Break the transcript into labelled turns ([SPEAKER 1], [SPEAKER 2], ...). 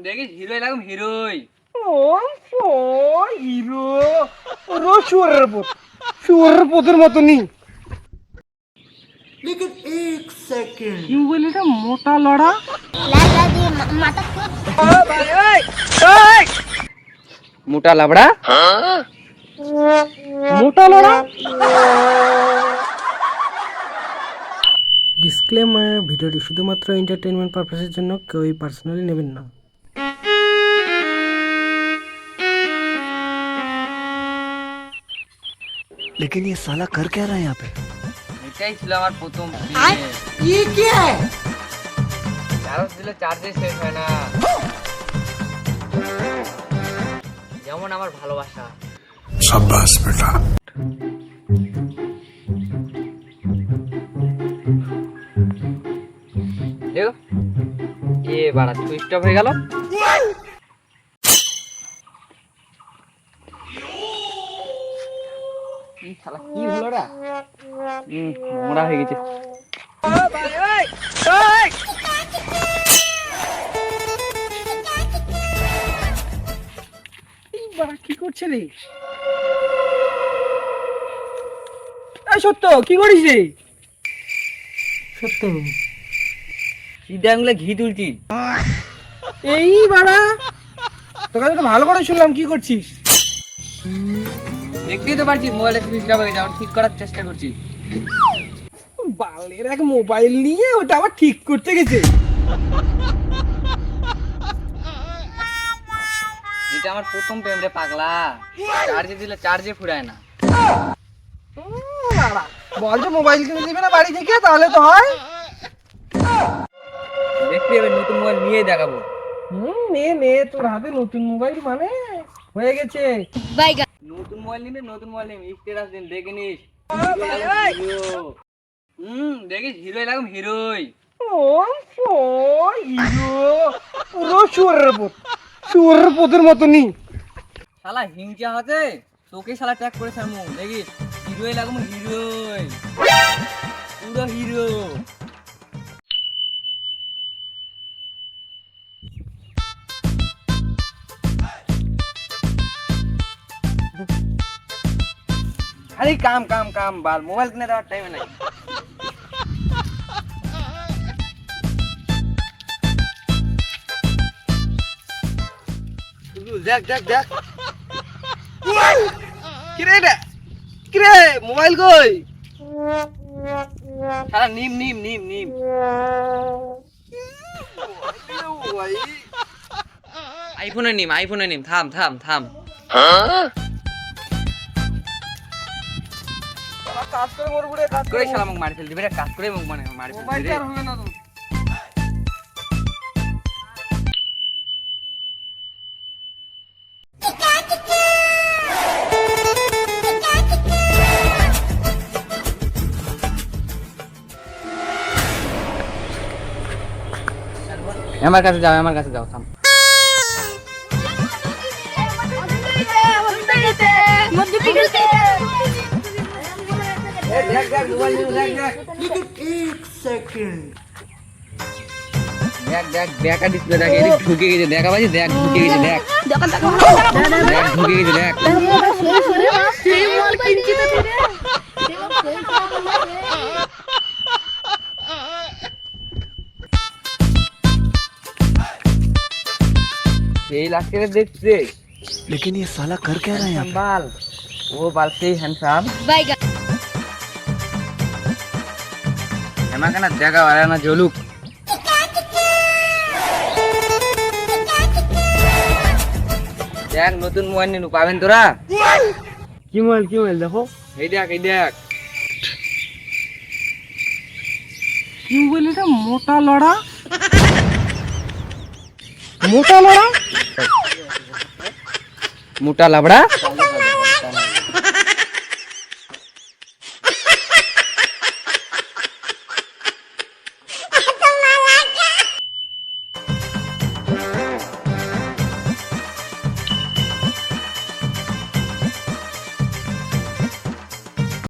[SPEAKER 1] দেখিস হিরোই লাগুম হিরোই।
[SPEAKER 2] হিরো শুয়ারের পথের মতনই।
[SPEAKER 3] लेकिन एक सेकंड
[SPEAKER 2] কি বলি এটা মোটা লড়া?
[SPEAKER 1] মোটা লাবড়া
[SPEAKER 2] মোটা লড়া। ডিসক্লেমার, ভিডিওটি শুধুমাত্র এন্টারটেইনমেন্ট পারপাসের জন্য, কেউই পার্সোনালি নেবেন না।
[SPEAKER 3] लेकिन ये साला कर क्या रहा है यहाँ पे?
[SPEAKER 1] এটাই ছিল আমার প্রথম
[SPEAKER 3] ये क्या है?
[SPEAKER 1] চার্জ দিলে চার্জে শেষ হয় না, যেমন আমার ভালোবাসা।
[SPEAKER 4] शाबाश बेटा।
[SPEAKER 1] দেখো এ বাড়া সুইচ অফ হয়ে গেল। কি শালা কি হলো রে? মোড়া হয়ে গেছে।
[SPEAKER 2] কি করছে রে? সত্য কি করিস রে? সত্য
[SPEAKER 1] সিধা আঙুলে ঘি তুলছি।
[SPEAKER 2] এই বাড়া, তোর কাছে তো ভালো করে শুনলাম, কি করছিস?
[SPEAKER 1] দেখতেই তো পারছি মোবাইলে সুইচ অফ হয়ে যাওয়ার ঠিক করার চেষ্টা করছি।
[SPEAKER 2] বালের এক মোবাইল নিয়ে ওটা আবার ঠিক করতে গেছে।
[SPEAKER 1] এটা আমার প্রথম প্রেম রে পাগলা, চার্জে দিলে চার্জে ফুরায় না।
[SPEAKER 2] বল যে মোবাইল কিনে দিবি না বাড়ি থেকে, তাহলে তো হয়।
[SPEAKER 1] দেখতে হবে নতুন মোবাইল নিয়েই দেখাবো।
[SPEAKER 2] নে নে, তোর হাতে নতুন মোবাইল মানে হয়ে গেছে।
[SPEAKER 1] নতুন মোবাইল নিবি, নতুন মোবাইল নিবি, স্ট্যাটাস দিন দেখে নিস। দেখিস হিরোই লাগুম হিরোই।
[SPEAKER 2] হিরো শুয়ারের পথের মতনই।
[SPEAKER 1] শালা হিংচা হতে তোকে শালা ট্যাগ করে ছাড়মু, দেখিস হিরোই লাগুম হিরোই, পুরো হিরো। খালি কাম কাম কাম, বাল মোবাইল কিনে দেওয়ার টাইমে নাই।
[SPEAKER 2] দেখ দেখ দেখ, কিরে এটা? কিরে মোবাইল কই?
[SPEAKER 1] শালা নিম নিম নিম নিম। আইফোনে নিম, আইফোনে নিম, থাম থাম থাম।
[SPEAKER 2] কাজ করে মরবো রে, কাজ
[SPEAKER 1] করে শালা মুখ মারি ফেল দিবি রে, কাজ করে মুখ মানে মারি ফেল
[SPEAKER 2] মোবাইল
[SPEAKER 1] দিবি রে।
[SPEAKER 2] আর হবে না তো।
[SPEAKER 1] আমার কাছে যাও, আমার কাছে যাও, থাম। দেখ দেখ মোবাইল নিউ, দেখ দেখ
[SPEAKER 3] लेकिन एक सेकंड
[SPEAKER 1] দেখ দেখ দেখা ডিসপ্লে দেখ, এদিক ঢুকে গেছে, দেখা পাচ্ছিস? দেখ ঢুকে গেছে, দেখ দেখ ঢুকে গেছে, দেখ। এই লাগছে রে দেখতে।
[SPEAKER 3] लेकिन ये साला कर क्या रहा है यहाँ पे?
[SPEAKER 1] বাল ও বাল সেই হ্যান্ডসাম এমা কেন দেখা আর না জলুক। দেখ নতুন মোবাইল নিনু পাবেন তোরা।
[SPEAKER 2] কি মোবাইল দেখো?
[SPEAKER 1] এই দেখ এই দেখ।
[SPEAKER 2] কি মোবাইল এটা? মোটা লড়া, মোটা লড়া।
[SPEAKER 1] মোটা লাবড়া